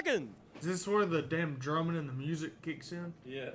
seconds. Is this where the damn drumming and the music kicks in? Yeah.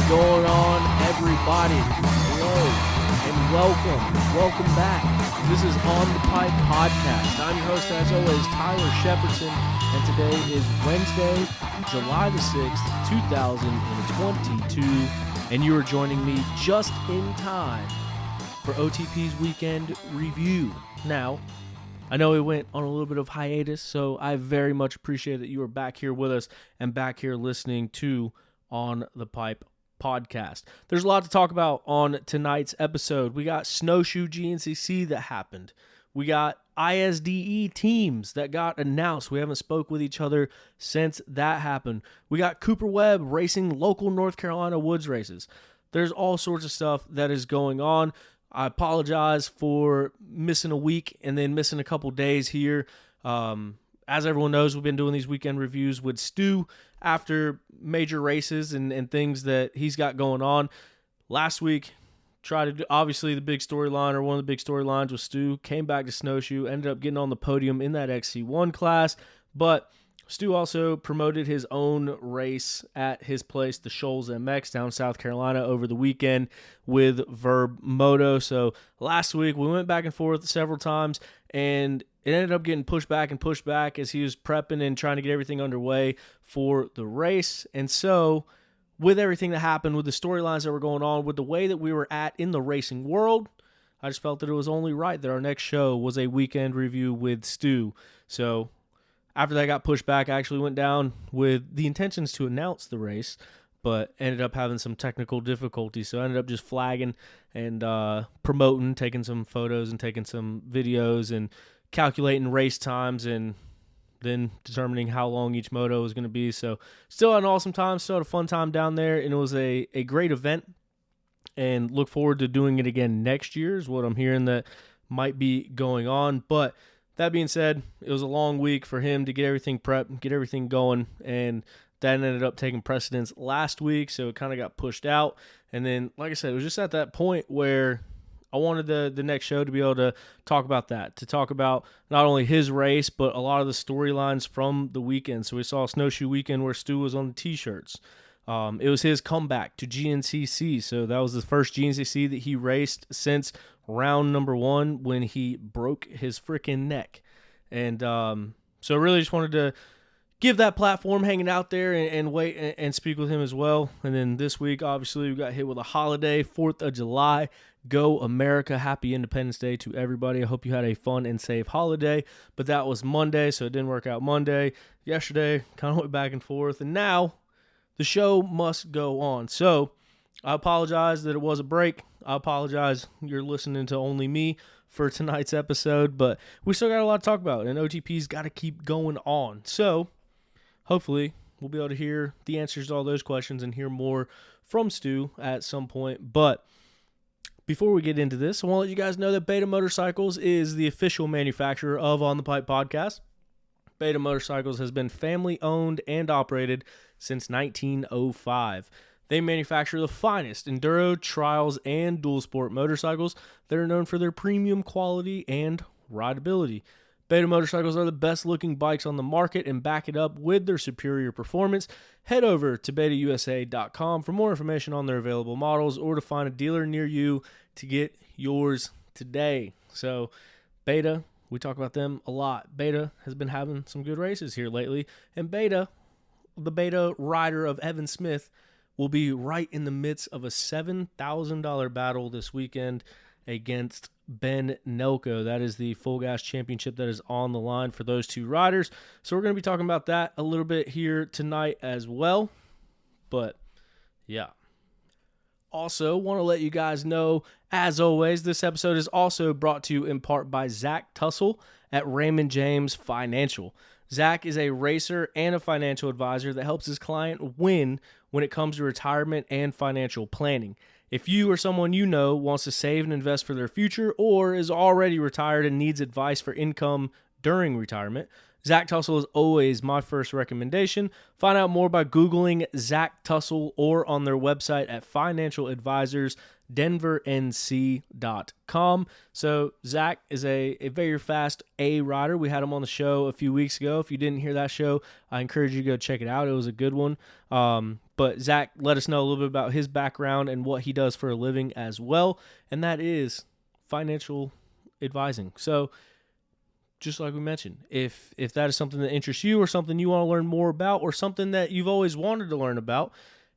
Going on, everybody? Hello and welcome back. This is On the Pipe Podcast. I'm your host, as always, Tyler Shepardson, and today is Wednesday, July the 6th, 2022, and you are joining me just in time for OTP's weekend review. Now, I know we went on a little bit of hiatus, so I very much appreciate that you are back here with us and back here listening to On the Pipe Podcast. There's a lot to talk about on tonight's episode. We got Snowshoe GNCC that happened. We got Isde Teams that got announced. We haven't spoke with each other since that happened. We got Cooper Webb racing local North Carolina woods races. There's all sorts of stuff that is going on. I apologize for missing a week and then missing a couple days here. As everyone knows, we've been doing these weekend reviews with Stu after major races and things that he's got going on. Last week, tried to do, obviously the big storyline, or one of the big storylines, was Stu came back to Snowshoe, ended up getting on the podium in that XC1 class, but Stu also promoted his own race at his place, the Shoals MX down in South Carolina, over the weekend with Verb Moto. So last week we went back and forth several times, and it ended up getting pushed back as he was prepping and trying to get everything underway for the race. And so with everything that happened, with the storylines that were going on, with the way that we were at in the racing world, I just felt that it was only right that our next show was a weekend review with Stu. So after that got pushed back, I actually went down with the intentions to announce the race, but ended up having some technical difficulties. So I ended up just flagging and promoting, taking some photos and taking some videos and calculating race times and then determining how long each moto was going to be. So still had an awesome time, still had a fun time down there, and it was a great event, and look forward to doing it again next year is what I'm hearing that might be going on. But that being said, it was a long week for him to get everything prepped, get everything going, and that ended up taking precedence last week, so it kind of got pushed out. And then, like I said, it was just at that point where I wanted the next show to be able to talk about that, to talk about not only his race, but a lot of the storylines from the weekend. So we saw Snowshoe weekend where Stu was on the T-shirts. It was his comeback to GNCC. So that was the first GNCC that he raced since round number 1 when he broke his freaking neck. And so really just wanted to give that platform, hanging out there and wait and speak with him as well. And then this week, obviously, we got hit with a holiday, 4th of July. Go America. Happy Independence Day to everybody. I hope you had a fun and safe holiday. But that was Monday, so it didn't work out Monday. Yesterday, kind of went back and forth. And now the show must go on. So I apologize that it was a break. I apologize you're listening to only me for tonight's episode. But we still got a lot to talk about, and OTP's got to keep going on. So hopefully we'll be able to hear the answers to all those questions and hear more from Stu at some point. But before we get into this, I want to let you guys know that Beta Motorcycles is the official manufacturer of On the Pipe Podcast. Beta Motorcycles has been family-owned and operated since 1905. They manufacture the finest enduro, trials, and dual sport motorcycles that are known for their premium quality and rideability. Beta motorcycles are the best looking bikes on the market and back it up with their superior performance. Head over to betausa.com for more information on their available models or to find a dealer near you to get yours today. So Beta, we talk about them a lot. Beta has been having some good races here lately, and Beta, the Beta rider of Evan Smith, will be right in the midst of a $7,000 battle this weekend against Ben Nelko. That is the Full Gas Championship that is on the line for those two riders. So we're going to be talking about that a little bit here tonight as well. But yeah. Also, want to let you guys know, as always, this episode is also brought to you in part by Zach Tussle at Raymond James Financial. Zach is a racer and a financial advisor that helps his client win when it comes to retirement and financial planning. If you or someone you know wants to save and invest for their future or is already retired and needs advice for income during retirement, Zach Tussle is always my first recommendation. Find out more by Googling Zach Tussle or on their website at financialadvisorsdenvernc.com. So Zach is a very fast A rider. We had him on the show a few weeks ago. If you didn't hear that show, I encourage you to go check it out. It was a good one. But Zach let us know a little bit about his background and what he does for a living as well, and that is financial advising. So just like we mentioned, if that is something that interests you or something you want to learn more about or something that you've always wanted to learn about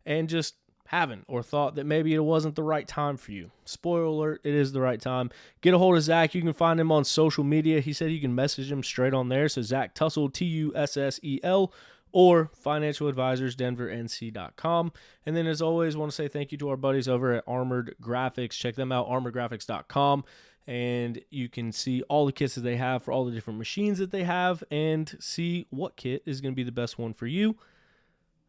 and just haven't or thought that maybe it wasn't the right time for you, spoiler alert, it is the right time. Get a hold of Zach. You can find him on social media. He said you can message him straight on there. So Zach Tussle, Tussel, or financialadvisorsdenvernc.com. And then as always, want to say thank you to our buddies over at Armored Graphics. Check them out, armoredgraphics.com. And you can see all the kits that they have for all the different machines that they have and see what kit is going to be the best one for you.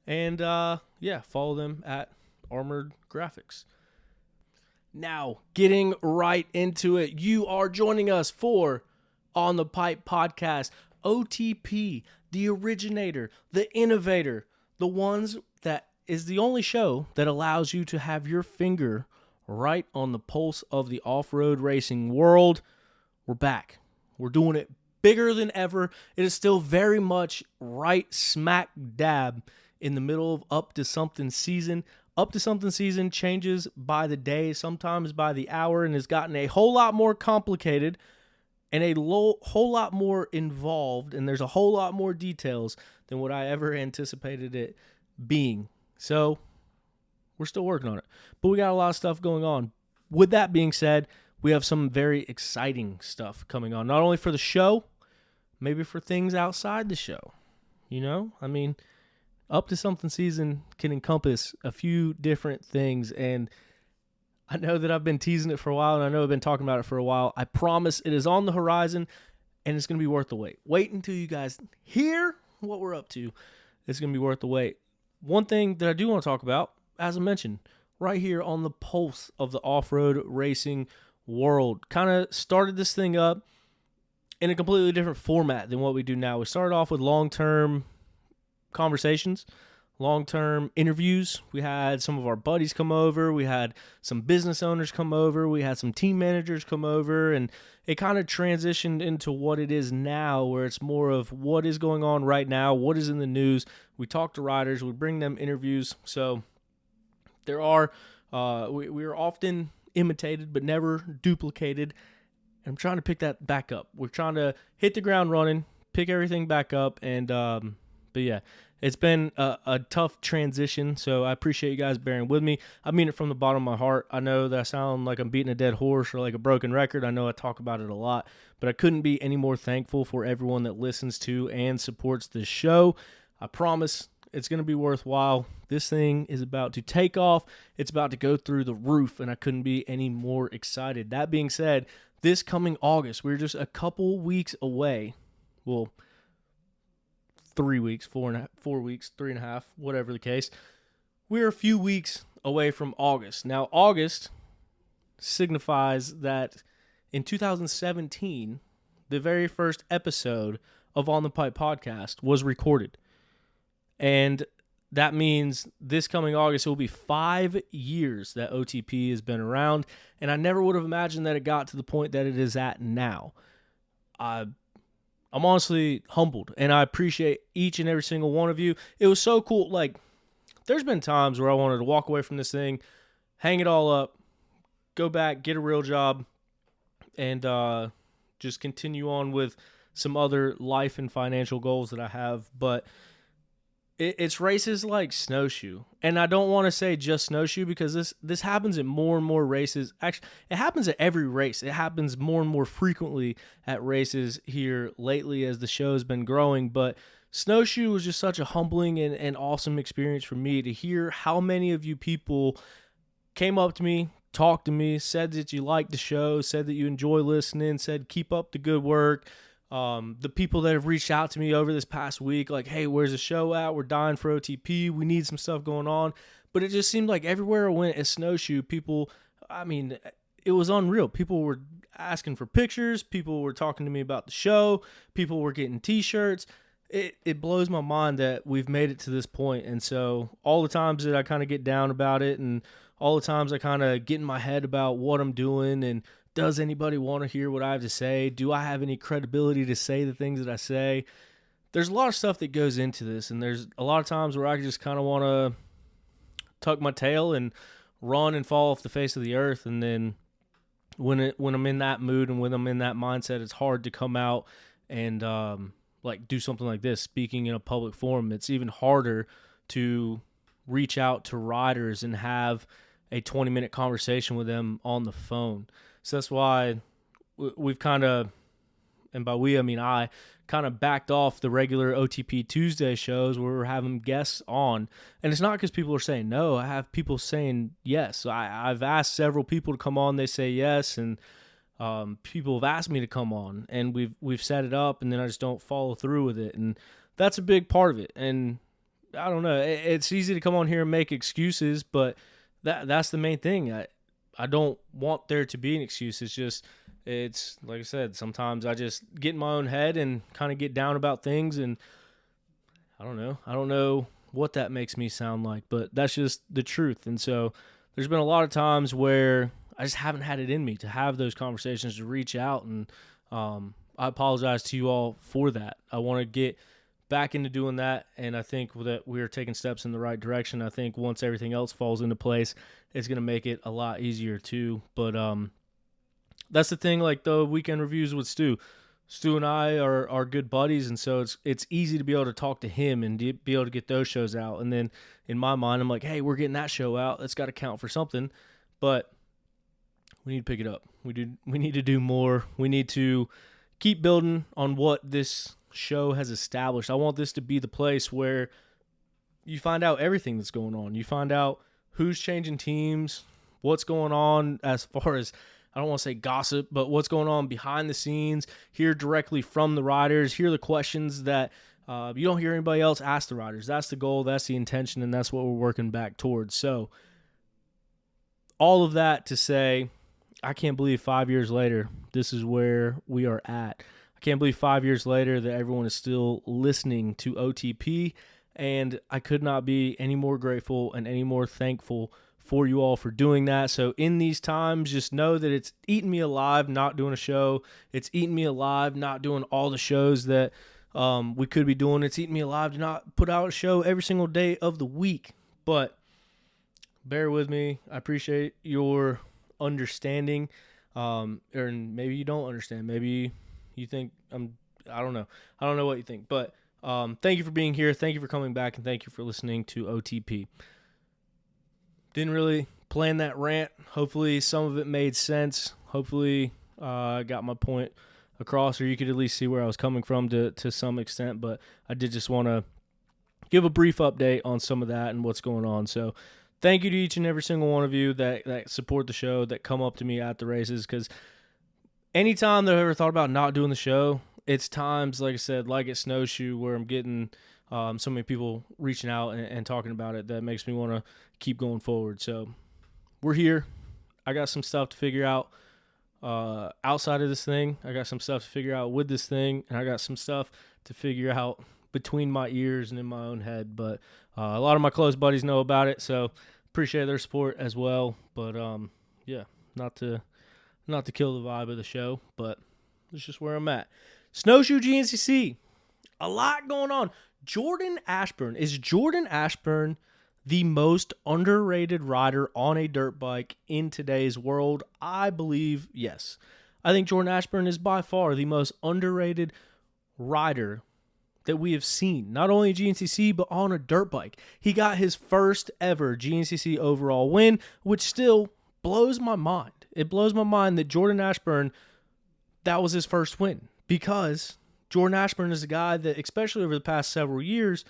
And follow them at Armored Graphics. Now, getting right into it, you are joining us for On the Pipe Podcast. OTP, the originator, the innovator, the ones that is the only show that allows you to have your finger right on the pulse of the off-road racing world. We're back. We're doing it bigger than ever. It is still very much right smack dab in the middle of Up to Something season. Up to Something season changes by the day, sometimes by the hour, and has gotten a whole lot more complicated and a whole lot more involved, and there's a whole lot more details than what I ever anticipated it being. So we're still working on it, but we got a lot of stuff going on. With that being said, we have some very exciting stuff coming on, not only for the show, maybe for things outside the show. You know, I mean, Up to Something season can encompass a few different things, and I know that I've been teasing it for a while, and I know I've been talking about it for a while. I promise it is on the horizon, and it's going to be worth the wait. Wait until you guys hear what we're up to. It's going to be worth the wait. One thing that I do want to talk about, as I mentioned, right here on the pulse of the off-road racing world. Kind of started this thing up in a completely different format than what we do now. We started off with long-term conversations, long-term interviews. We had some of our buddies come over. We had some business owners come over. We had some team managers come over, and it kind of transitioned into what it is now, where it's more of what is going on right now, what is in the news. We talk to riders. We bring them interviews. So there are, we are often imitated but never duplicated. I'm trying to pick that back up. We're trying to hit the ground running, pick everything back up, and but yeah, it's been a tough transition, so I appreciate you guys bearing with me. I mean it from the bottom of my heart. I know that I sound like I'm beating a dead horse or like a broken record. I know I talk about it a lot, but I couldn't be any more thankful for everyone that listens to and supports this show. I promise it's going to be worthwhile. This thing is about to take off. It's about to go through the roof, and I couldn't be any more excited. That being said, this coming August, we're just a couple weeks away. Well, 3 weeks, 4 weeks, 3.5, whatever the case. We're a few weeks away from August. Now, August signifies that in 2017, the very first episode of On the Pipe Podcast was recorded. And that means this coming August, it will be 5 years that OTP has been around. And I never would have imagined that it got to the point that it is at now. I'm honestly humbled, and I appreciate each and every single one of you. It was so cool. Like, there's been times where I wanted to walk away from this thing, hang it all up, go back, get a real job, and just continue on with some other life and financial goals that I have. But it's races like Snowshoe, and I don't want to say just Snowshoe because this happens at more and more races. Actually, it happens at every race. It happens more and more frequently at races here lately as the show has been growing. But Snowshoe was just such a humbling and awesome experience for me to hear how many of you people came up to me, talked to me, said that you liked the show, said that you enjoy listening, said keep up the good work. The people that have reached out to me over this past week, like, hey, where's the show at? We're dying for OTP. We need some stuff going on. But it just seemed like everywhere I went at Snowshoe, people, I mean, it was unreal. People were asking for pictures. People were talking to me about the show. People were getting T-shirts. It blows my mind that we've made it to this point. And so all the times that I kind of get down about it and all the times I kind of get in my head about what I'm doing and does anybody want to hear what I have to say? Do I have any credibility to say the things that I say? There's a lot of stuff that goes into this, and there's a lot of times where I just kind of want to tuck my tail and run and fall off the face of the earth. And then when I'm in that mood and when I'm in that mindset, it's hard to come out and do something like this, speaking in a public forum. It's even harder to reach out to riders and have a 20-minute conversation with them on the phone. So that's why we've kind of, and by we, I mean I, kind of backed off the regular OTP Tuesday shows where we're having guests on. And it's not because people are saying no. I have people saying yes. I've asked several people to come on. They say yes. And people have asked me to come on. And we've set it up, and then I just don't follow through with it. And that's a big part of it. And I don't know. It's easy to come on here and make excuses, but that's the main thing. I don't want there to be an excuse. It's like I said, sometimes I just get in my own head and kind of get down about things, and I don't know what that makes me sound like, but that's just the truth. And so there's been a lot of times where I just haven't had it in me to have those conversations, to reach out, and I apologize to you all for that. I want to get back into doing that, and I think that we're taking steps in the right direction. I think once everything else falls into place, it's going to make it a lot easier too. But that's the thing, like the weekend reviews with Stu. Stu and I are good buddies, and so it's easy to be able to talk to him and be able to get those shows out. And then in my mind, I'm like, hey, we're getting that show out. That's got to count for something. But we need to pick it up. We need to do more. We need to keep building on what this show has established. I want this to be the place where you find out everything that's going on. You find out who's changing teams, what's going on as far as, I don't want to say gossip, but what's going on behind the scenes, hear directly from the riders, hear the questions that you don't hear anybody else ask the riders. That's the goal, that's the intention, and that's what we're working back towards. So all of that to say, I can't believe 5 years later, this is where we are at. I can't believe 5 years later that everyone is still listening to OTP, and I could not be any more grateful and any more thankful for you all for doing that. So in these times, just know that it's eating me alive not doing a show. It's eating me alive not doing all the shows that we could be doing. It's eating me alive to not put out a show every single day of the week. But bear with me. I appreciate your understanding. Or maybe you don't understand. Maybe you think I don't know. I don't know what you think. But thank you for being here. Thank you for coming back. And thank you for listening to OTP. Didn't really plan that rant. Hopefully some of it made sense. Hopefully I got my point across, or you could at least see where I was coming from to some extent. But I did just want to give a brief update on some of that and what's going on. So thank you to each and every single one of you that support the show, that come up to me at the races, because anytime that I've ever thought about not doing the show, it's times, like I said, like at Snowshoe, where I'm getting so many people reaching out and talking about it that makes me want to keep going forward. So we're here. I got some stuff to figure out outside of this thing. I got some stuff to figure out with this thing, and I got some stuff to figure out between my ears and in my own head. But a lot of my close buddies know about it, so appreciate their support as well. But yeah, not to kill the vibe of the show, but it's just where I'm at. Snowshoe GNCC, a lot going on. Jordan Ashburn. Is Jordan Ashburn the most underrated rider on a dirt bike in today's world? I believe yes. I think Jordan Ashburn is by far the most underrated rider that we have seen, not only GNCC, but on a dirt bike. He got his first ever GNCC overall win, which still blows my mind. It blows my mind that Jordan Ashburn, that was his first win, because Jordan Ashburn is a guy that, especially over the past several years,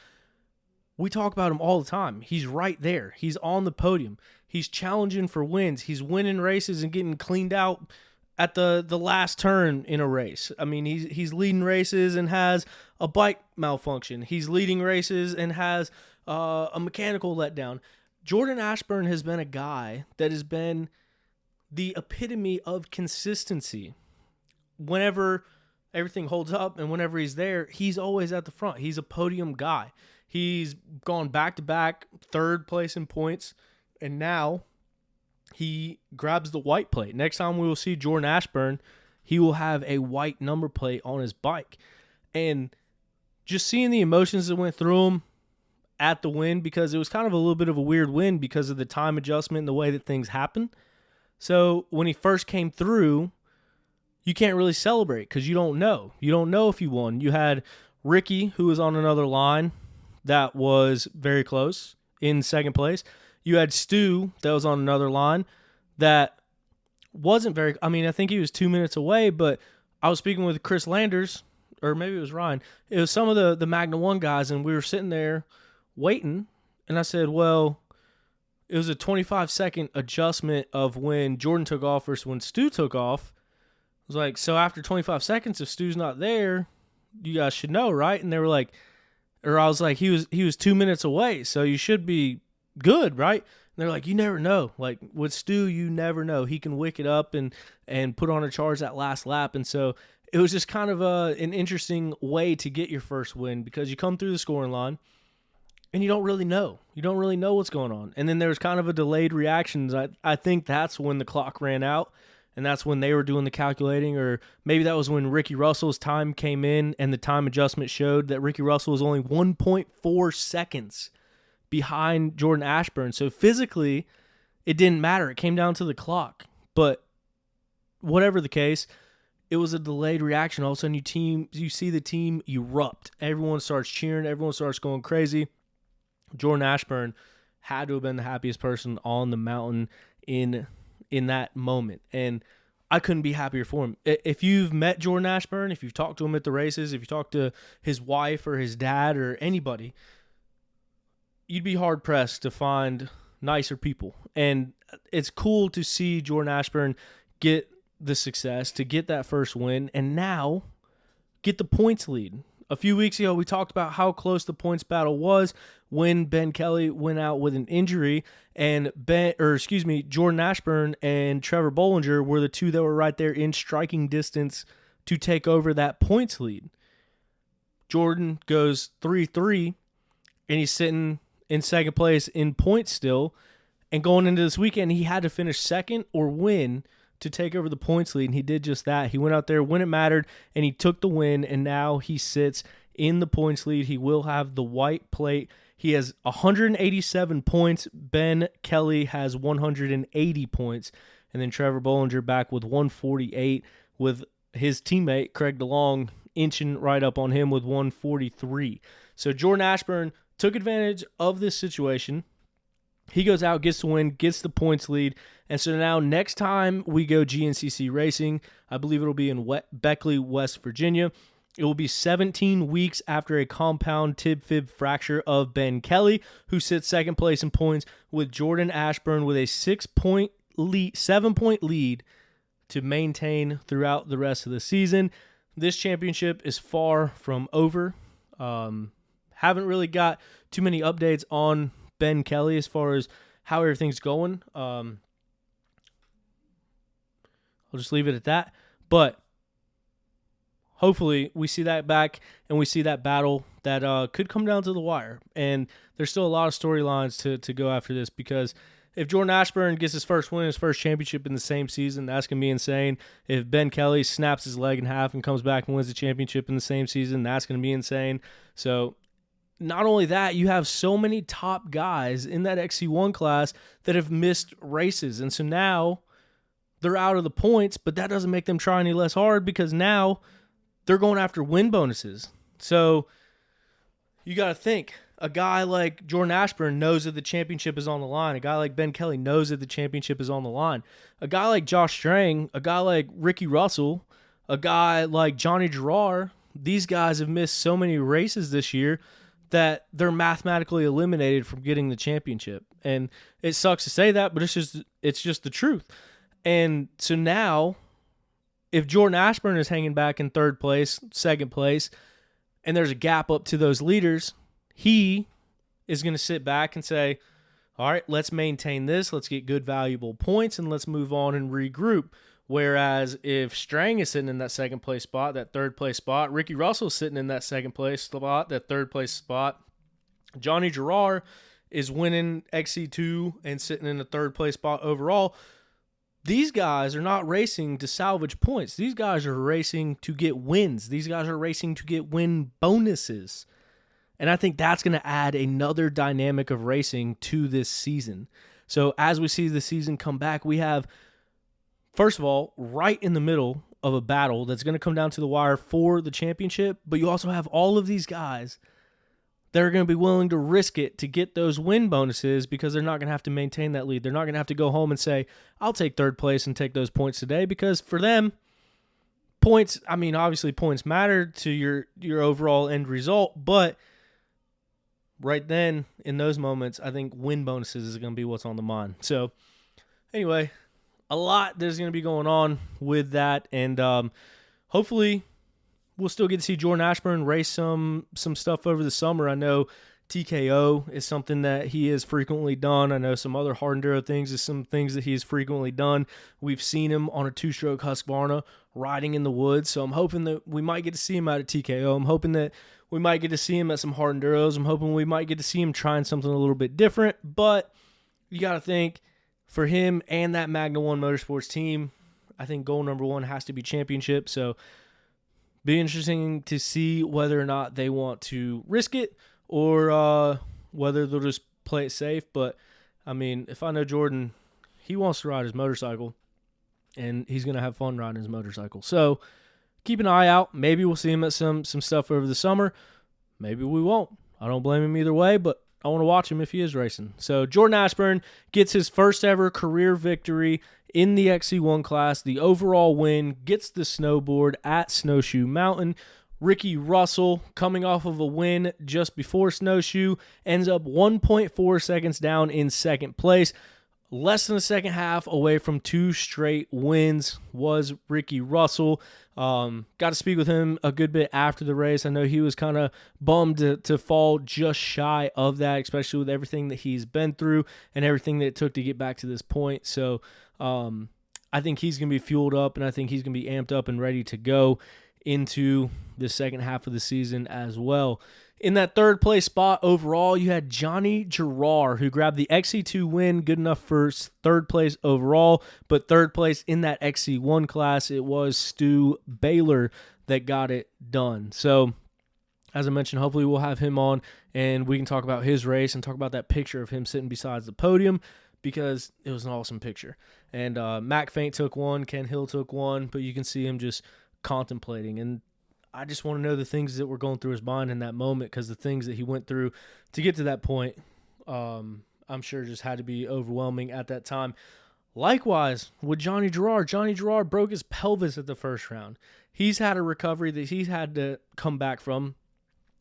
we talk about him all the time. He's right there. He's on the podium. He's challenging for wins. He's winning races and getting cleaned out at the last turn in a race. I mean, he's leading races and has a bike malfunction. He's leading races and has a mechanical letdown. Jordan Ashburn has been a guy that has been the epitome of consistency. Whenever everything holds up and whenever he's there, he's always at the front. He's a podium guy. He's gone back-to-back third place in points, and now he grabs the white plate. Next time we will see Jordan Ashburn, he will have a white number plate on his bike. And just seeing the emotions that went through him at the win, because it was kind of a little bit of a weird win because of the time adjustment and the way that things happen. So when he first came through, you can't really celebrate because you don't know. You don't know if you won. You had Ricky, who was on another line that was very close in second place. You had Stu that was on another line that wasn't very, I mean, I think he was 2 minutes away, but I was speaking with Chris Landers, or maybe it was Ryan. It was some of the Magna 1 guys, and we were sitting there waiting, and I said, well, it was a 25-second adjustment of when Jordan took off versus when Stu took off. I was like, so after 25 seconds, if Stu's not there, you guys should know, right? And they were like, or I was like, he was 2 minutes away, so you should be good, right? And they're like, you never know. Like with Stu, you never know. He can wick it up and put on a charge that last lap. And so it was just kind of an interesting way to get your first win, because you come through the scoring line and you don't really know. You don't really know what's going on. And then there's kind of a delayed reaction. I think that's when the clock ran out, and that's when they were doing the calculating, or maybe that was when Ricky Russell's time came in and the time adjustment showed that Ricky Russell was only 1.4 seconds behind Jordan Ashburn. So physically, it didn't matter. It came down to the clock. But whatever the case, it was a delayed reaction. All of a sudden, you see the team erupt. Everyone starts cheering. Everyone starts going crazy. Jordan Ashburn had to have been the happiest person on the mountain in that moment. And I couldn't be happier for him. If you've met Jordan Ashburn, if you've talked to him at the races, if you talked to his wife or his dad or anybody, you'd be hard-pressed to find nicer people. And it's cool to see Jordan Ashburn get the success, to get that first win, and now get the points lead. A few weeks ago, we talked about how close the points battle was when Ben Kelly went out with an injury, and Jordan Ashburn and Trevor Bollinger were the two that were right there in striking distance to take over that points lead. Jordan goes 3-3, and he's sitting in second place in points still, and going into this weekend, he had to finish second or win to take over the points lead, and he did just that. He went out there when it mattered, and he took the win, and now he sits in the points lead. He will have the white plate. He has 187 points. Ben Kelly has 180 points, and then Trevor Bollinger back with 148, with his teammate Craig DeLong inching right up on him with 143. So Jordan Ashburn took advantage of this situation. He goes out, gets the win, gets the points lead. And so now next time we go GNCC racing, I believe it'll be in Beckley, West Virginia. It will be 17 weeks after a compound tib-fib fracture of Ben Kelly, who sits second place in points, with Jordan Ashburn with a 7-point lead to maintain throughout the rest of the season. This championship is far from over. Haven't really got too many updates on Ben Kelly as far as how everything's going. I'll just leave it at that. But hopefully we see that back and we see that battle that could come down to the wire. And there's still a lot of storylines to go after this, because if Jordan Ashburn gets his first win, his first championship in the same season, that's going to be insane. If Ben Kelly snaps his leg in half and comes back and wins the championship in the same season, that's going to be insane. So not only that, you have so many top guys in that XC1 class that have missed races. And so now they're out of the points, but that doesn't make them try any less hard, because now they're going after win bonuses. So you got to think, a guy like Jordan Ashburn knows that the championship is on the line. A guy like Ben Kelly knows that the championship is on the line. A guy like Josh Strang, a guy like Ricky Russell, a guy like Johnny Gerard, these guys have missed so many races this year that they're mathematically eliminated from getting the championship. And it sucks to say that, but it's just the truth. And so now, if Jordan Ashburn is hanging back in third place, second place, and there's a gap up to those leaders, he is going to sit back and say, all right, let's maintain this, let's get good, valuable points, and let's move on and regroup. Whereas if Strang is sitting in that second place spot, that third place spot, Ricky Russell's sitting in that second place spot, that third place spot, Johnny Gerard is winning XC2 and sitting in the third place spot overall, these guys are not racing to salvage points. These guys are racing to get wins. These guys are racing to get win bonuses. And I think that's going to add another dynamic of racing to this season. So as we see the season come back, we have, first of all, right in the middle of a battle that's going to come down to the wire for the championship, but you also have all of these guys that are going to be willing to risk it to get those win bonuses because they're not going to have to maintain that lead. They're not going to have to go home and say, I'll take third place and take those points today, because for them, points, I mean, obviously points matter to your overall end result, but right then, in those moments, I think win bonuses is going to be what's on the mind. So anyway, a lot there's going to be going on with that, and hopefully we'll still get to see Jordan Ashburn race some stuff over the summer. I know TKO is something that he has frequently done. I know some other hard enduro things is some things that he's frequently done. We've seen him on a two-stroke Husqvarna riding in the woods, so I'm hoping that we might get to see him out at TKO. I'm hoping that we might get to see him at some hard enduros. I'm hoping we might get to see him trying something a little bit different, but you got to think, for him and that Magna One Motorsports team, I think goal number one has to be championship. So be interesting to see whether or not they want to risk it or whether they'll just play it safe. But, I mean, if I know Jordan, he wants to ride his motorcycle, and he's going to have fun riding his motorcycle. So keep an eye out. Maybe we'll see him at some stuff over the summer. Maybe we won't. I don't blame him either way, but I want to watch him if he is racing. So Jordan Ashburn gets his first ever career victory in the XC1 class, the overall win, gets the snowboard at Snowshoe Mountain. Ricky Russell, coming off of a win just before Snowshoe, ends up 1.4 seconds down in second place. Less than a second half away from 2 straight wins was Ricky Russell. Got to speak with him a good bit after the race. I know he was kind of bummed to fall just shy of that, especially with everything that he's been through and everything that it took to get back to this point. So I think he's going to be fueled up, and I think he's going to be amped up and ready to go into the second half of the season as well. In that third place spot overall, you had Johnny Gerard, who grabbed the XC2 win, good enough for third place overall, but third place in that XC1 class, it was Stu Baylor that got it done. So, as I mentioned, hopefully we'll have him on, and we can talk about his race and talk about that picture of him sitting beside the podium, because it was an awesome picture. And Mac Faint took one, Ken Hill took one, but you can see him just contemplating, and I just want to know the things that were going through his mind in that moment, because the things that he went through to get to that point, I'm sure just had to be overwhelming at that time. Likewise, with Johnny Gerard broke his pelvis at the first round. He's had a recovery that he's had to come back from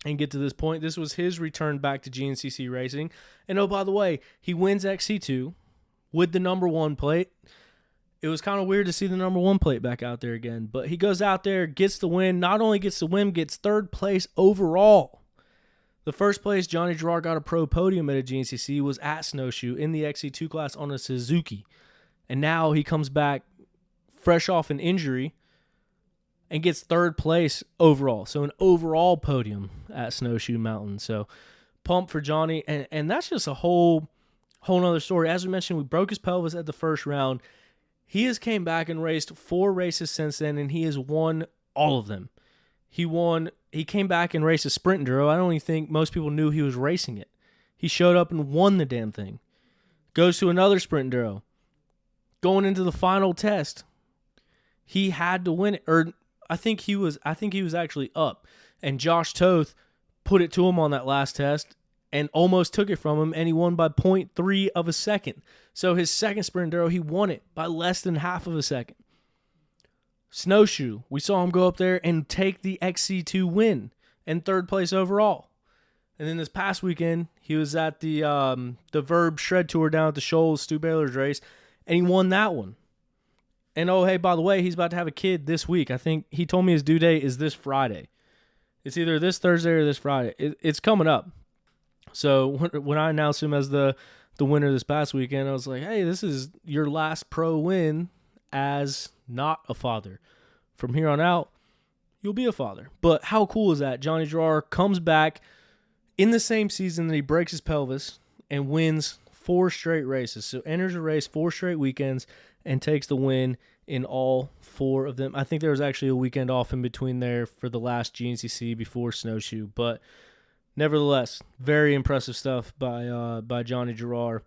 and get to this point. This was his return back to GNCC racing. And oh, by the way, he wins XC2 with the number 1 plate. It was kind of weird to see the number 1 plate back out there again. But he goes out there, gets the win. Not only gets the win, gets third place overall. The first place Johnny Gerard got a pro podium at a GNCC was at Snowshoe in the XC2 class on a Suzuki. And now he comes back fresh off an injury and gets third place overall. So an overall podium at Snowshoe Mountain. So pumped for Johnny. And that's just a whole nother story. As we mentioned, we broke his pelvis at the first round. He has came back and raced 4 races since then, and he has won all of them. He came back and raced a sprint enduro. I don't even think most people knew he was racing it. He showed up and won the damn thing. Goes to another sprint enduro. Going into the final test, he had to win it. Or I think he was actually up. And Josh Toth put it to him on that last test and almost took it from him, and he won by 0.3 of a second. So his second sprint enduro, he won it by less than half of a second. Snowshoe, we saw him go up there and take the XC2 win and third place overall. And then this past weekend, he was at the Verb Shred Tour down at the Shoals, Stu Baylor's race, and he won that one. And oh, hey, by the way, he's about to have a kid this week. I think he told me his due date is this Friday. It's either this Thursday or this Friday. It's coming up. So when I announced him as the winner this past weekend, I was like, hey, this is your last pro win as not a father. From here on out, you'll be a father. But how cool is that? Johnny Gerard comes back in the same season that he breaks his pelvis and wins 4 straight races. So enters a race 4 straight weekends and takes the win in all 4 of them. I think there was actually a weekend off in between there for the last GNCC before Snowshoe. But nevertheless, very impressive stuff by Johnny Gerard.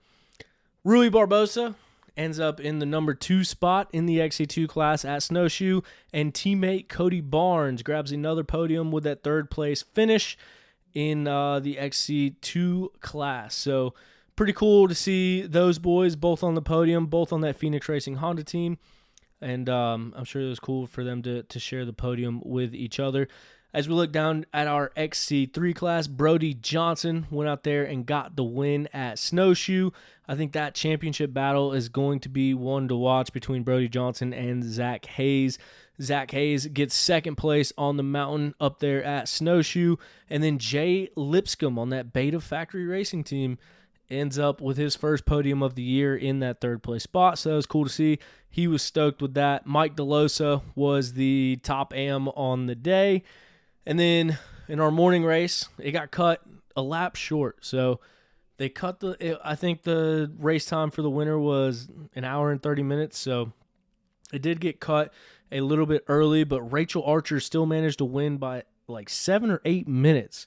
Rui Barbosa ends up in the number 2 spot in the XC2 class at Snowshoe, and teammate Cody Barnes grabs another podium with that 3rd place finish in the XC2 class. So pretty cool to see those boys both on the podium, both on that Phoenix Racing Honda team, and I'm sure it was cool for them to share the podium with each other. As we look down at our XC3 class, Brody Johnson went out there and got the win at Snowshoe. I think that championship battle is going to be one to watch between Brody Johnson and Zach Hayes. Zach Hayes gets 2nd place on the mountain up there at Snowshoe. And then Jay Lipscomb on that Beta Factory Racing team ends up with his first podium of the year in that 3rd place spot. So that was cool to see. He was stoked with that. Mike DeLosa was the top AM on the day. And then in our morning race, it got cut a lap short. So they cut I think the race time for the winner was 1 hour and 30 minutes. So it did get cut a little bit early, but Rachel Archer still managed to win by like 7 or 8 minutes,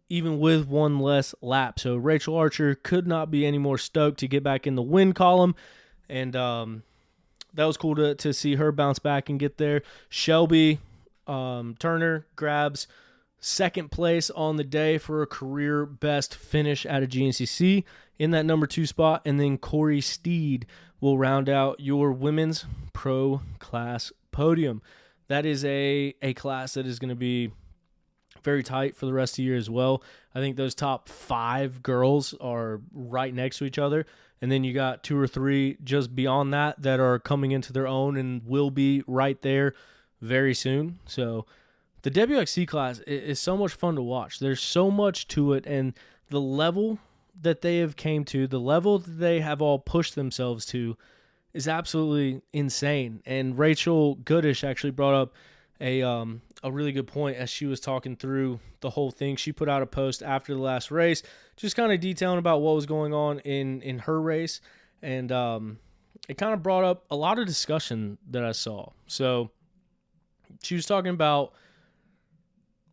even with 1 less lap. So Rachel Archer could not be any more stoked to get back in the win column. And that was cool to see her bounce back and get there. Shelby Turner grabs 2nd place on the day for a career best finish at a GNCC in that number 2 spot. And then Corey Steed will round out your women's pro class podium. That is a class that is going to be very tight for the rest of the year as well. I think those top 5 girls are right next to each other. And then you got 2 or 3 just beyond that are coming into their own and will be right there very soon. So the WXC class is so much fun to watch. There's so much to it, and the level that they have came to, the level that they have all pushed themselves to is absolutely insane. And Rachel Goodish actually brought up a really good point as she was talking through the whole thing. She put out a post after the last race, just kind of detailing about what was going on in her race, and it kind of brought up a lot of discussion that I saw. So she was talking about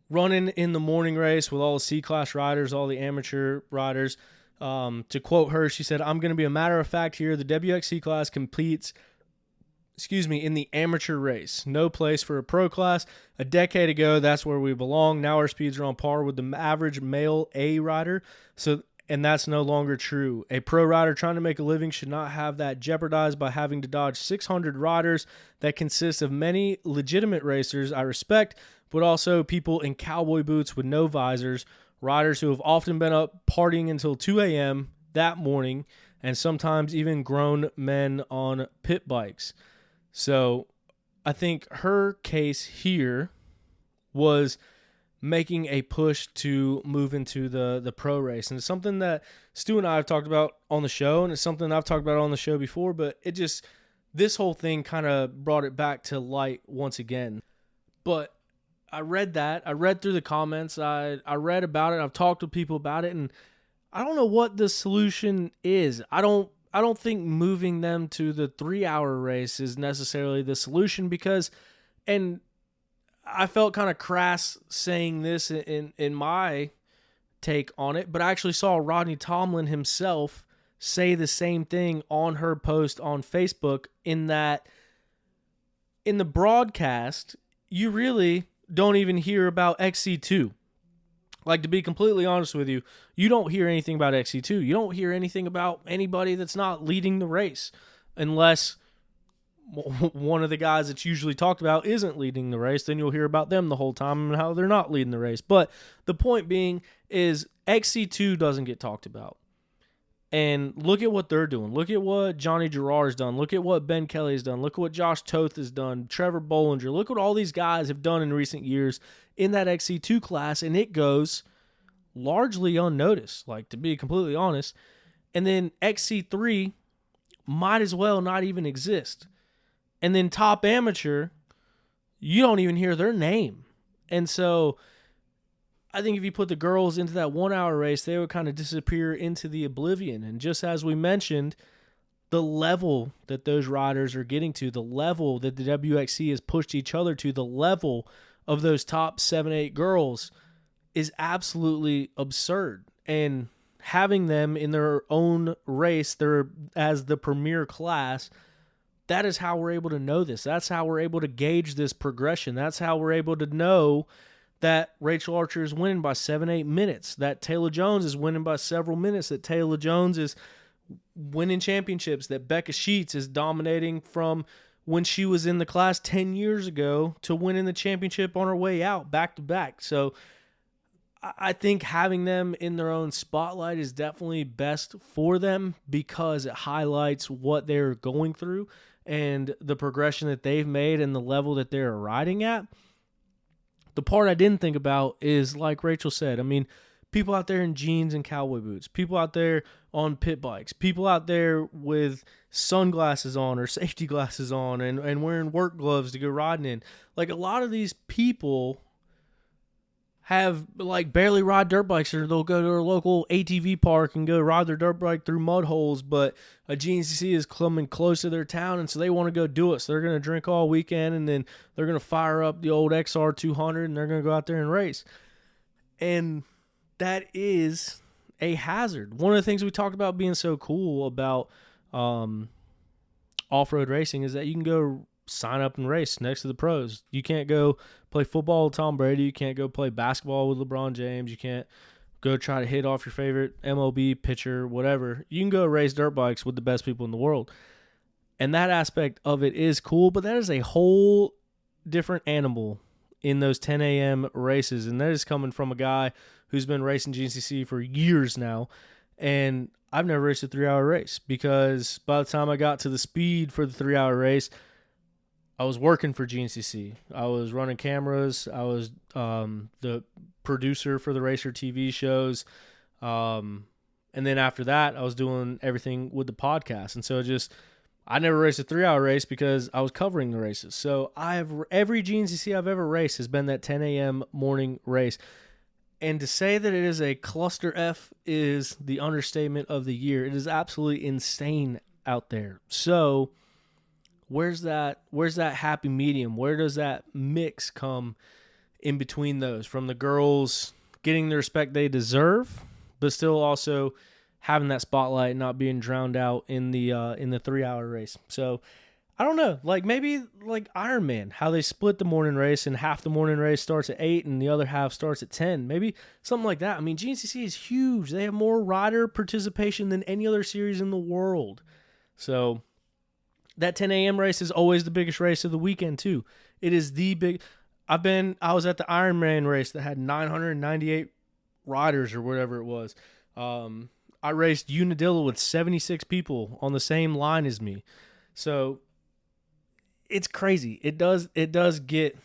running in the morning race with all the C-Class riders, all the amateur riders. To quote her, she said, "I'm going to be a matter of fact here. The WXC class competes in the amateur race. No place for a pro class. A decade ago, that's where we belong. Now our speeds are on par with the average male A rider. And that's no longer true. A pro rider trying to make a living should not have that jeopardized by having to dodge 600 riders that consists of many legitimate racers I respect, but also people in cowboy boots with no visors, riders who have often been up partying until 2 a.m. that morning, and sometimes even grown men on pit bikes." So I think her case here was making a push to move into the pro race. And it's something that Stu and I have talked about on the show, and it's something I've talked about on the show before, but this whole thing kind of brought it back to light once again. But I read through the comments, I read about it, I've talked to people about it, and I don't know what the solution is. I don't think moving them to the 3-hour race is necessarily the solution because, and I felt kind of crass saying this in my take on it, but I actually saw Rodney Tomlin himself say the same thing on her post on Facebook, in that in the broadcast, you really don't even hear about XC2. Like, to be completely honest with you, you don't hear anything about XC2. You don't hear anything about anybody that's not leading the race unless one of the guys that's usually talked about isn't leading the race, then you'll hear about them the whole time and how they're not leading the race. But the point being is XC2 doesn't get talked about. And look at what they're doing. Look at what Johnny Gerard's done. Look at what Ben Kelly's done. Look at what Josh Toth has done. Trevor Bollinger. Look what all these guys have done in recent years in that XC2 class, and it goes largely unnoticed, like, to be completely honest. And then XC3 might as well not even exist. And then top amateur, you don't even hear their name. And so I think if you put the girls into that 1 hour race, they would kind of disappear into the oblivion. And just as we mentioned, the level that those riders are getting to, the level that the WXC has pushed each other to, the level of those top 7-8 girls is absolutely absurd. And having them in their own race, as the premier class, that is how we're able to know this. That's how we're able to gauge this progression. That's how we're able to know that Rachel Archer is winning by 7-8 minutes, that Taylor Jones is winning by several minutes, that Taylor Jones is winning championships, that Becca Sheets is dominating from when she was in the class 10 years ago to winning the championship on her way out, back to back. So I think having them in their own spotlight is definitely best for them because it highlights what they're going through and the progression that they've made and the level that they're riding at. The part I didn't think about is, like Rachel said, I mean, people out there in jeans and cowboy boots, people out there on pit bikes, people out there with sunglasses on or safety glasses on and wearing work gloves to go riding in. Like, a lot of these people have, like, barely ride dirt bikes, or they'll go to a local ATV park and go ride their dirt bike through mud holes, but a GNCC is coming close to their town, and so they want to go do it. So they're going to drink all weekend, and then they're going to fire up the old XR200, and they're going to go out there and race. And that is a hazard. One of the things we talked about being so cool about off-road racing is that you can go sign up and race next to the pros. You can't go play football with Tom Brady. You can't go play basketball with LeBron James. You can't go try to hit off your favorite MLB pitcher, whatever. You can go race dirt bikes with the best people in the world. And that aspect of it is cool, but that is a whole different animal in those 10 a.m. races. And that is coming from a guy who's been racing GNCC for years now. And I've never raced a 3-hour race because by the time I got to the speed for the 3-hour race, I was working for GNCC. I was running cameras. I was the producer for the Racer TV shows. And then after that, I was doing everything with the podcast. And so I never raced a 3-hour race because I was covering the races. So every GNCC I've ever raced has been that 10 a.m. morning race. And to say that it is a cluster F is the understatement of the year. It is absolutely insane out there. So where's that happy medium? Where does that mix come in between those? From the girls getting the respect they deserve, but still also having that spotlight and not being drowned out in the 3-hour race. So I don't know, like maybe like Ironman, how they split the morning race and half the morning race starts at 8 and the other half starts at 10. Maybe something like that. I mean, GNCC is huge. They have more rider participation than any other series in the world. So that 10 a.m. race is always the biggest race of the weekend too. It is the big. I was at the Ironman race that had 998 riders or whatever it was. I raced Unadilla with 76 people on the same line as me. So it's crazy. It does get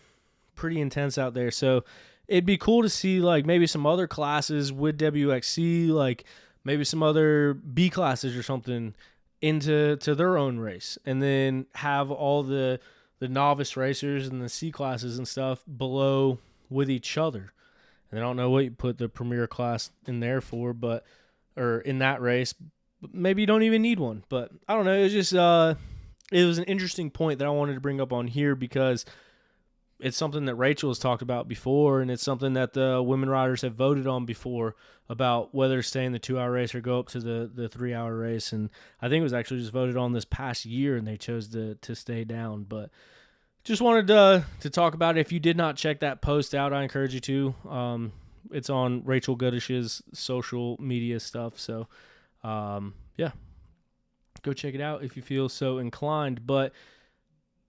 pretty intense out there. So it'd be cool to see like maybe some other classes with WXC, like maybe some other B classes or something into their own race, and then have all the novice racers and the C classes and stuff below with each other. And I don't know what you put the premier class in there for, or in that race. Maybe you don't even need one, but I don't know. It was just it was an interesting point that I wanted to bring up on here because it's something that Rachel has talked about before, and it's something that the women riders have voted on before about whether to stay in the 2-hour race or go up to the 3-hour race. And I think it was actually just voted on this past year, and they chose to stay down. But just wanted to talk about it. If you did not check that post out, I encourage you to. It's on Rachel Goodish's social media stuff. So, yeah, go check it out if you feel so inclined. But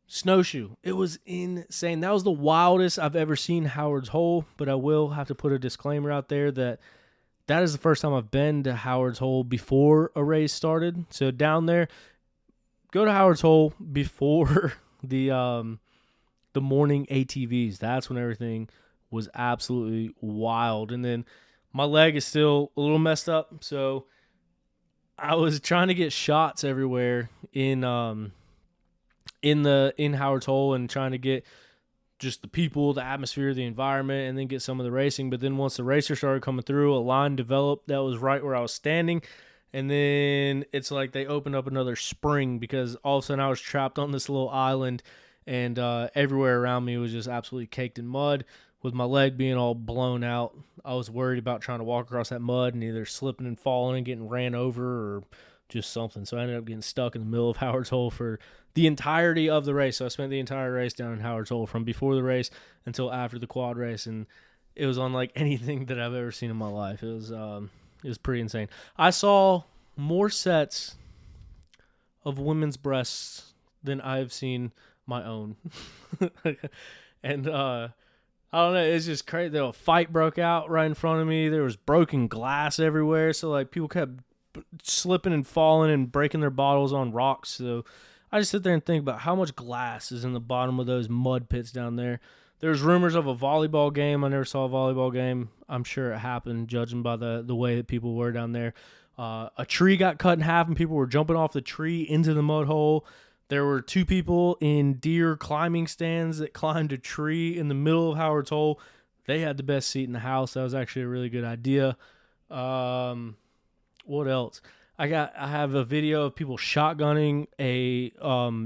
Snowshoe. It was insane. That was the wildest I've ever seen Howard's Hole, but I will have to put a disclaimer out there that is the first time I've been to Howard's Hole before a race started. So down there, go to Howard's Hole before the morning ATVs. That's when everything was absolutely wild. And then my leg is still a little messed up, so I was trying to get shots everywhere in Howard's Hole and trying to get just the people, the atmosphere, the environment, and then get some of the racing. But then once the racers started coming through, a line developed that was right where I was standing. And then it's like they opened up another spring because all of a sudden I was trapped on this little island, and everywhere around me was just absolutely caked in mud. With my leg being all blown out, I was worried about trying to walk across that mud and either slipping and falling and getting ran over or just something. So I ended up getting stuck in the middle of Howard's Hole for the entirety of the race. So I spent the entire race down in Howard's Hole from before the race until after the quad race, and it was unlike anything that I've ever seen in my life. It was pretty insane. I saw more sets of women's breasts than I've seen my own. And I don't know, it's just crazy. A fight broke out right in front of me. There was broken glass everywhere, so like people kept slipping and falling and breaking their bottles on rocks. So I just sit there and think about how much glass is in the bottom of those mud pits down there. There's rumors of a volleyball game. I never saw a volleyball game. I'm sure it happened, judging by the way that people were down there. A tree got cut in half and people were jumping off the tree into the mud hole. There were 2 people in deer climbing stands that climbed a tree in the middle of Howard's Hole. They had the best seat in the house. That was actually a really good idea. What else? I have a video of people shotgunning a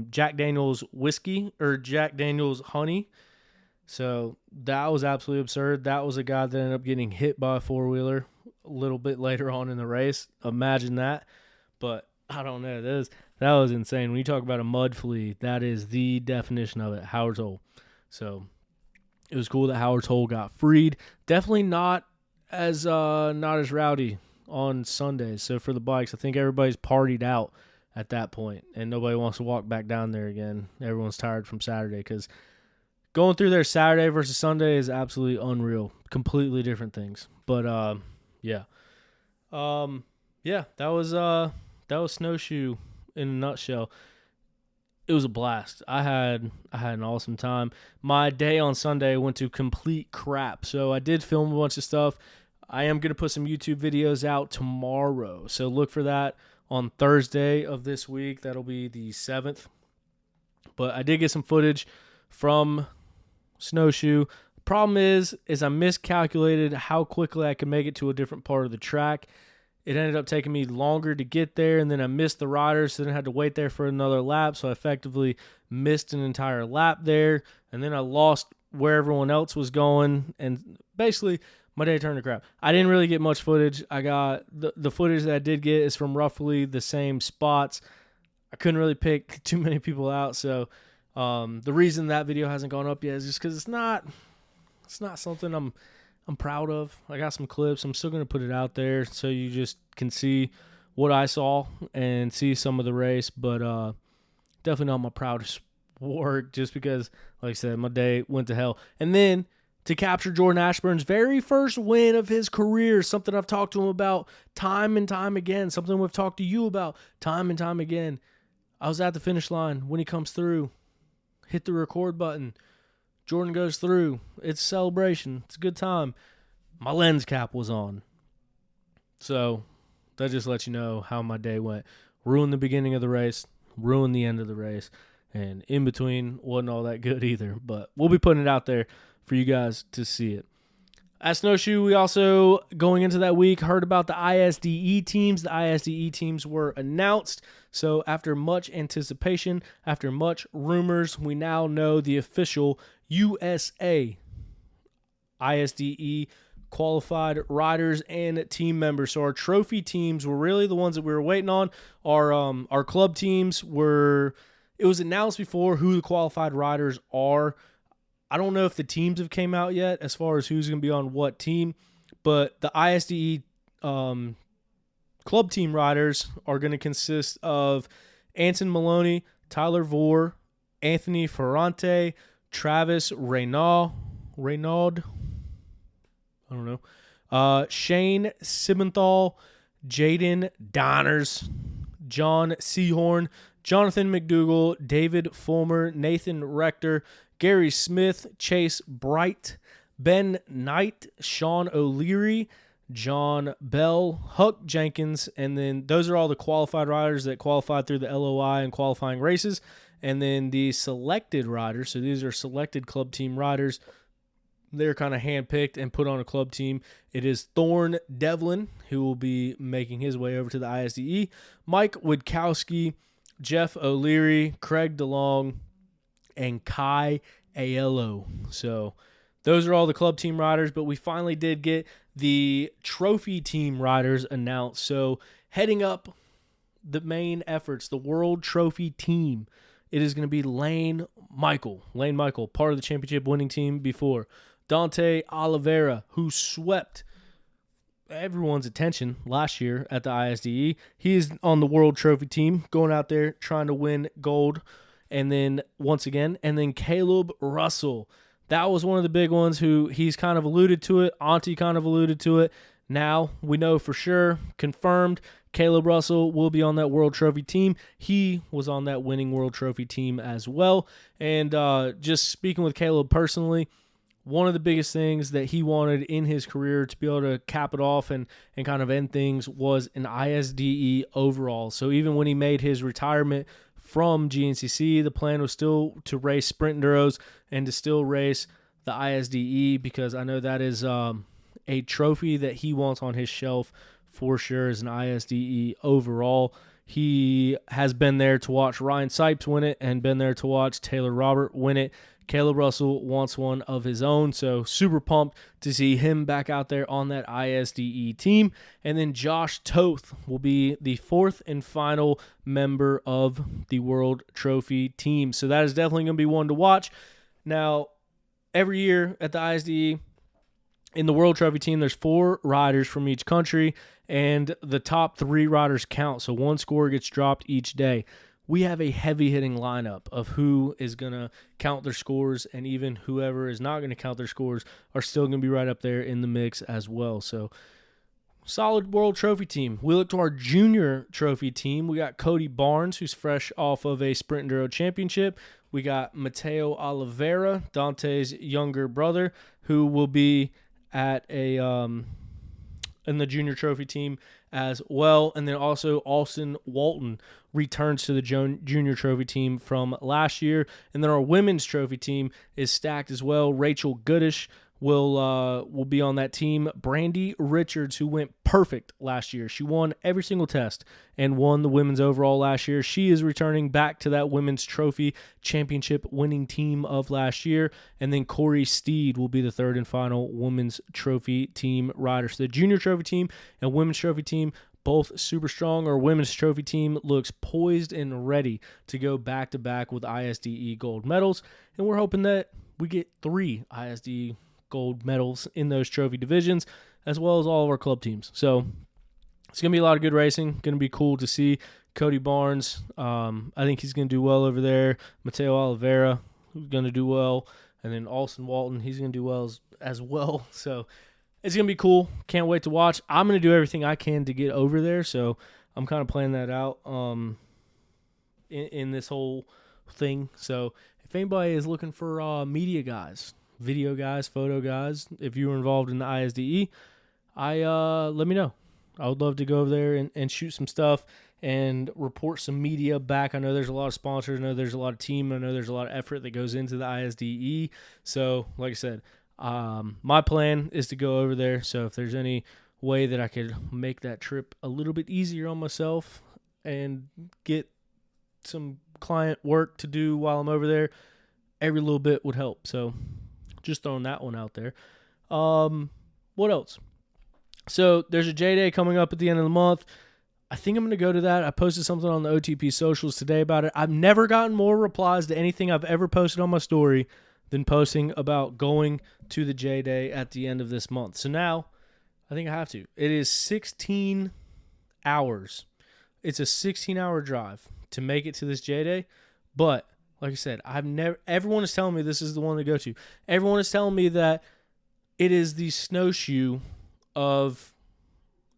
Jack Daniel's whiskey or Jack Daniel's honey. So that was absolutely absurd. That was a guy that ended up getting hit by a 4-wheeler a little bit later on in the race. Imagine that. But I don't know. That was insane. When you talk about a mud flea, that is the definition of it, Howard's Hole. So it was cool that Howard's Hole got freed. Definitely not as rowdy on Sundays. So for the bikes, I think everybody's partied out at that point, and nobody wants to walk back down there again. Everyone's tired from Saturday because going through there Saturday versus Sunday is absolutely unreal. Completely different things. But yeah. That was Snowshoe in a nutshell. It was a blast. I had an awesome time. My day on Sunday went to complete crap. So I did film a bunch of stuff. I am going to put some YouTube videos out tomorrow. So look for that on Thursday of this week. That'll be the 7th. But I did get some footage from Snowshoe. Problem is I miscalculated how quickly I could make it to a different part of the track. It ended up taking me longer to get there, and then I missed the riders, so then I had to wait there for another lap, so I effectively missed an entire lap there, and then I lost where everyone else was going, and basically my day turned to crap. I didn't really get much footage. I got the footage that I did get is from roughly the same spots. I couldn't really pick too many people out, so the reason that video hasn't gone up yet is just because it's not something I'm proud of. I got some clips. I'm still going to put it out there so you just can see what I saw and see some of the race, but definitely not my proudest work just because, like I said, my day went to hell. And then to capture Jordan Ashburn's very first win of his career, something I've talked to him about time and time again, something we've talked to you about time and time again. I was at the finish line when he comes through, hit the record button. Jordan goes through. It's a celebration. It's a good time. My lens cap was on. So that just lets you know how my day went. Ruined the beginning of the race, ruined the end of the race, and in between wasn't all that good either. But we'll be putting it out there for you guys to see it. At Snowshoe, we also, going into that week, heard about the ISDE teams. The ISDE teams were announced. So after much anticipation, after much rumors, we now know the official USA ISDE qualified riders and team members. So our trophy teams were really the ones that we were waiting on. Our club teams were, it was announced before who the qualified riders are. I don't know if the teams have came out yet as far as who's going to be on what team, but the ISDE club team riders are going to consist of Anson Maloney, Tyler Vore, Anthony Ferrante, Travis Renaud, I don't know, Shane Sibenthal, Jaden Donners, John Seahorn, Jonathan McDougall, David Fulmer, Nathan Rector, Gary Smith, Chase Bright, Ben Knight, Sean O'Leary, John Bell, Huck Jenkins, and then those are all the qualified riders that qualified through the LOI and qualifying races. And then the selected riders, so these are selected club team riders. They're kind of handpicked and put on a club team. It is Thorne Devlin, who will be making his way over to the ISDE, Mike Witkowski, Jeff O'Leary, Craig DeLong, and Kai Aiello. So those are all the club team riders, but we finally did get the trophy team riders announced. So heading up the main efforts, the World Trophy team, it is going to be Lane Michael, part of the championship winning team before. Dante Oliveira, who swept everyone's attention last year at the ISDE. He is on the World Trophy team, going out there trying to win gold. And then once again, Caleb Russell. That was one of the big ones who he's kind of alluded to it. Auntie kind of alluded to it. Now we know for sure, confirmed, Caleb Russell will be on that World Trophy team. He was on that winning World Trophy team as well. And just speaking with Caleb personally, one of the biggest things that he wanted in his career to be able to cap it off and kind of end things was an ISDE overall. So even when he made his retirement from GNCC, the plan was still to race sprint enduros and to still race the ISDE, because I know that is a trophy that he wants on his shelf for sure as an ISDE overall. He has been there to watch Ryan Sipes win it and been there to watch Taylor Robert win it. Caleb Russell wants one of his own, so super pumped to see him back out there on that ISDE team. And then Josh Toth will be the fourth and final member of the World Trophy team. So that is definitely going to be one to watch. Now, every year at the ISDE, in the World Trophy team, there's 4 riders from each country, and the top 3 riders count. So one score gets dropped each day. We have a heavy-hitting lineup of who is going to count their scores, and even whoever is not going to count their scores are still going to be right up there in the mix as well. So, solid World Trophy team. We look to our junior trophy team. We got Cody Barnes, who's fresh off of a Sprint Enduro championship. We got Mateo Oliveira, Dante's younger brother, who will be at a in the junior trophy team as well. And then also Austin Walton returns to the junior trophy team from last year. And then our women's trophy team is stacked as well. Rachel Goodish will be on that team. Brandy Richards, who went perfect last year. She won every single test and won the women's overall last year. She is returning back to that women's trophy championship winning team of last year. And then Corey Steed will be the third and final women's trophy team rider. So the junior trophy team and women's trophy team, both super strong. Our women's trophy team looks poised and ready to go back-to-back with ISDE gold medals. And we're hoping that we get 3 ISDE gold medals in those trophy divisions, as well as all of our club teams. So it's going to be a lot of good racing. Going to be cool to see Cody Barnes. I think he's going to do well over there. Mateo Oliveira, who's going to do well. And then Austin Walton, he's going to do well as well. So it's going to be cool. Can't wait to watch. I'm going to do everything I can to get over there. So I'm kind of planning that out in this whole thing. So if anybody is looking for media guys, video guys, photo guys, if you were involved in the ISDE, let me know. I would love to go over there and shoot some stuff and report some media back. I know there's a lot of sponsors. I know there's a lot of team. I know there's a lot of effort that goes into the ISDE. So, like I said, my plan is to go over there. So if there's any way that I could make that trip a little bit easier on myself and get some client work to do while I'm over there, every little bit would help. So just throwing that one out there. What else? So there's a J-Day coming up at the end of the month. I think I'm going to go to that. I posted something on the OTP socials today about it. I've never gotten more replies to anything I've ever posted on my story than posting about going to the J-Day at the end of this month. So now I think I have to. It is 16 hours. It's a 16-hour drive to make it to this J-Day. But Like I said, everyone is telling me this is the one to go to. Everyone is telling me that it is the Snowshoe of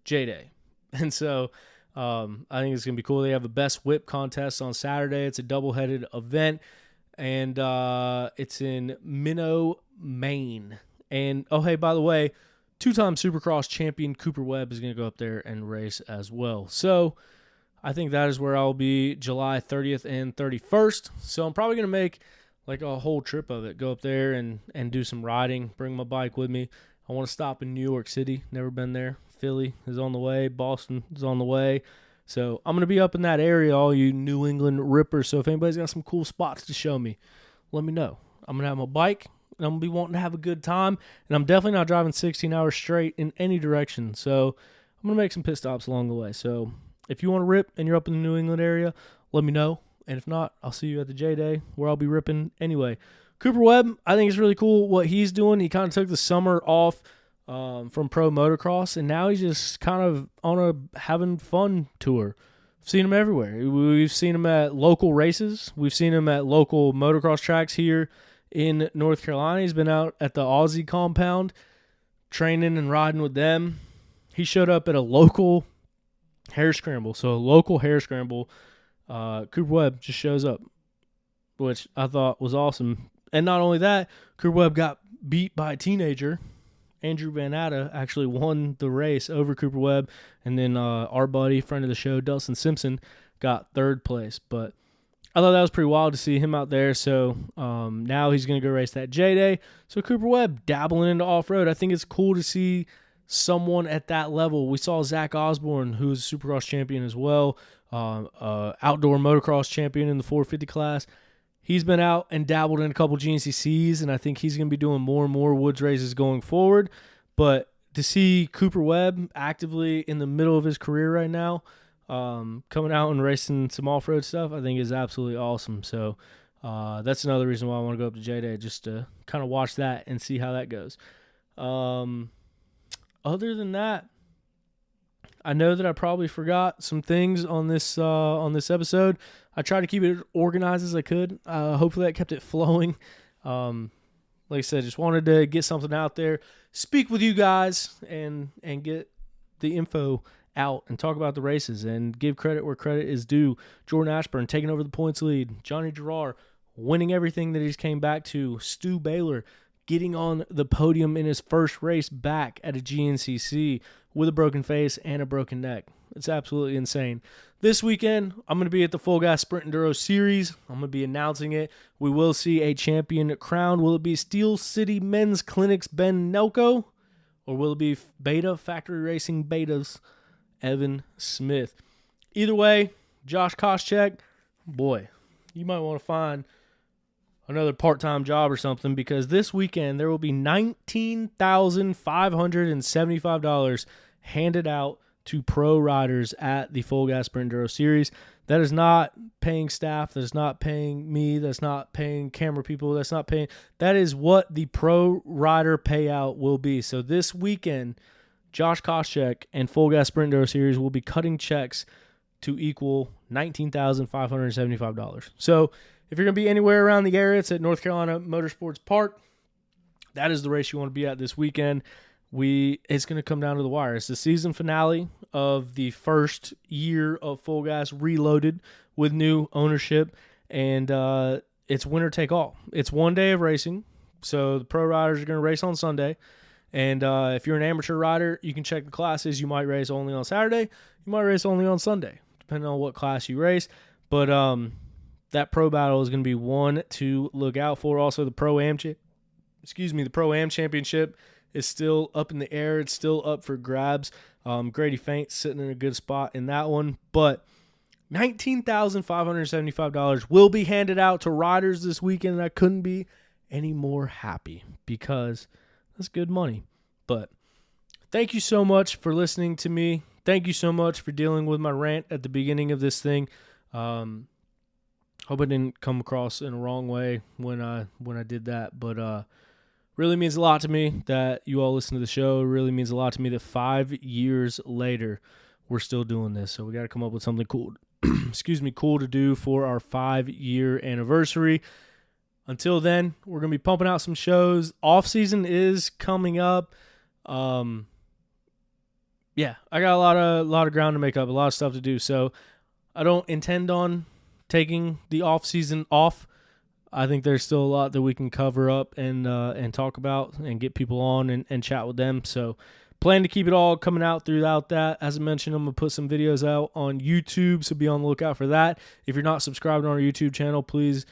J-Day. And so I think it's going to be cool. They have a best whip contest on Saturday. It's a double-headed event, and it's in Minnow, Maine. And, oh, hey, by the way, two-time Supercross champion Cooper Webb is going to go up there and race as well. So I think that is where I'll be July 30th and 31st. So I'm probably going to make like a whole trip of it. Go up there and do some riding, bring my bike with me. I want to stop in New York City. Never been there. Philly is on the way. Boston is on the way. So I'm going to be up in that area, all you New England rippers. So if anybody's got some cool spots to show me, let me know. I'm going to have my bike, and I'm going to be wanting to have a good time. And I'm definitely not driving 16 hours straight in any direction. So I'm going to make some pit stops along the way. So if you want to rip and you're up in the New England area, let me know. And if not, I'll see you at the J-Day where I'll be ripping anyway. Cooper Webb, I think it's really cool what he's doing. He kind of took the summer off from pro motocross, and now he's just kind of on a having fun tour. I've seen him everywhere. We've seen him at local races. We've seen him at local motocross tracks here in North Carolina. He's been out at the Aussie compound training and riding with them. He showed up at a local hair scramble. So a local hair scramble, Cooper Webb just shows up, which I thought was awesome. And not only that, Cooper Webb got beat by a teenager. Andrew Van Atta actually won the race over Cooper Webb. And then our buddy, friend of the show, Dustin Simpson, got third place. But I thought that was pretty wild to see him out there. So now he's going to go race that J-Day. So Cooper Webb dabbling into off-road. I think it's cool to see someone at that level. We saw Zach Osborne, who's a Supercross champion as well, outdoor motocross champion in the 450 class. He's been out and dabbled in a couple GNCCs, and I think he's going to be doing more and more woods races going forward. But to see Cooper Webb actively in the middle of his career right now, coming out and racing some off-road stuff, I think is absolutely awesome. So that's another reason why I want to go up to J-Day, just to kind of watch that and see how that goes. Other than that, I know that I probably forgot some things on this episode. I tried to keep it organized as I could. Hopefully that kept it flowing. Like I said, just wanted to get something out there, speak with you guys, and get the info out and talk about the races and give credit where credit is due. Jordan Ashburn taking over the points lead. Johnny Gerard winning everything that he's came back to. Stu Baylor getting on the podium in his first race back at a GNCC with a broken face and a broken neck. It's absolutely insane. This weekend, I'm going to be at the Full Gas Sprint Enduro Series. I'm going to be announcing it. We will see a champion crowned. Will it be Steel City Men's Clinic's Ben Nelko? Or will it be Beta Factory Racing Beta's Evan Smith? Either way, Josh Koscheck, boy, you might want to find another part-time job or something, because this weekend there will be $19,575 handed out to pro riders at the Full Gas Sprint Enduro Series. That is not paying staff. That is not paying me. That's not paying camera people. That's not paying. That is what the pro rider payout will be. So this weekend, Josh Koscheck and Full Gas Sprint Enduro Series will be cutting checks to equal $19,575. So if you're going to be anywhere around the area, it's at North Carolina Motorsports Park. That is the race you want to be at this weekend. It's going to come down to the wire. It's the season finale of the first year of Full Gas Reloaded with new ownership, and it's winner take all. It's one day of racing, so the pro riders are going to race on Sunday, and if you're an amateur rider, you can check the classes. You might race only on Saturday. You might race only on Sunday, depending on what class you race, but that pro battle is going to be one to look out for. Also, the Pro-Am Championship is still up in the air. It's still up for grabs. Grady Faint sitting in a good spot in that one. But $19,575 will be handed out to riders this weekend, and I couldn't be any more happy because that's good money. But thank you so much for listening to me. Thank you so much for dealing with my rant at the beginning of this thing. Hope I didn't come across in a wrong way when I did that, but really means a lot to me that you all listen to the show. It really means a lot to me that 5 years later we're still doing this. So we got to come up with something cool cool to do for our 5-year anniversary. Until then, we're going to be pumping out some shows. Off season is coming up. I got a lot of ground to make up, a lot of stuff to do. So I don't intend on taking the off season off. I think there's still a lot that we can cover up and talk about and get people on and chat with them. So plan to keep it all coming out throughout that. As I mentioned, I'm going to put some videos out on YouTube, so be on the lookout for that. If you're not subscribed on our YouTube channel, please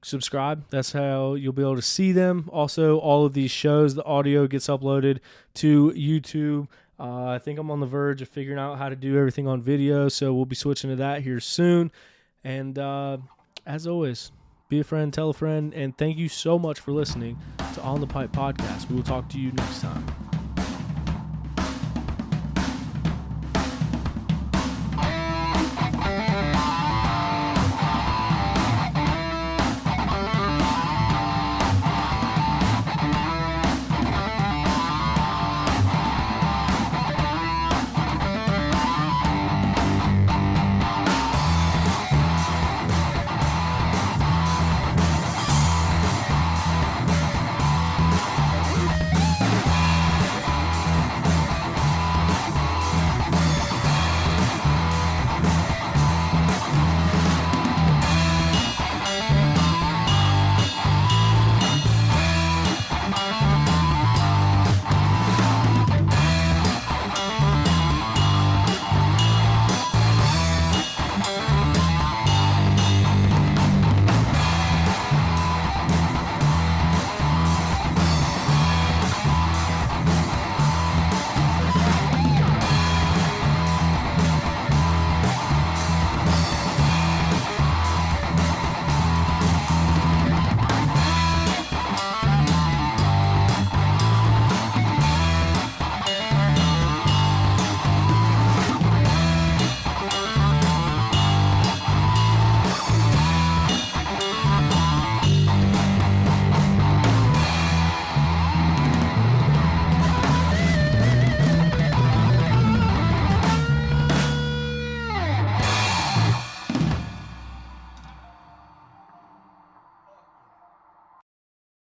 subscribe. That's how you'll be able to see them. Also, all of these shows, the audio gets uploaded to YouTube. I think I'm on the verge of figuring out how to do everything on video, so we'll be switching to that here soon. And as always, be a friend, tell a friend, and thank you so much for listening to On the Pipe Podcast. We will talk to you next time.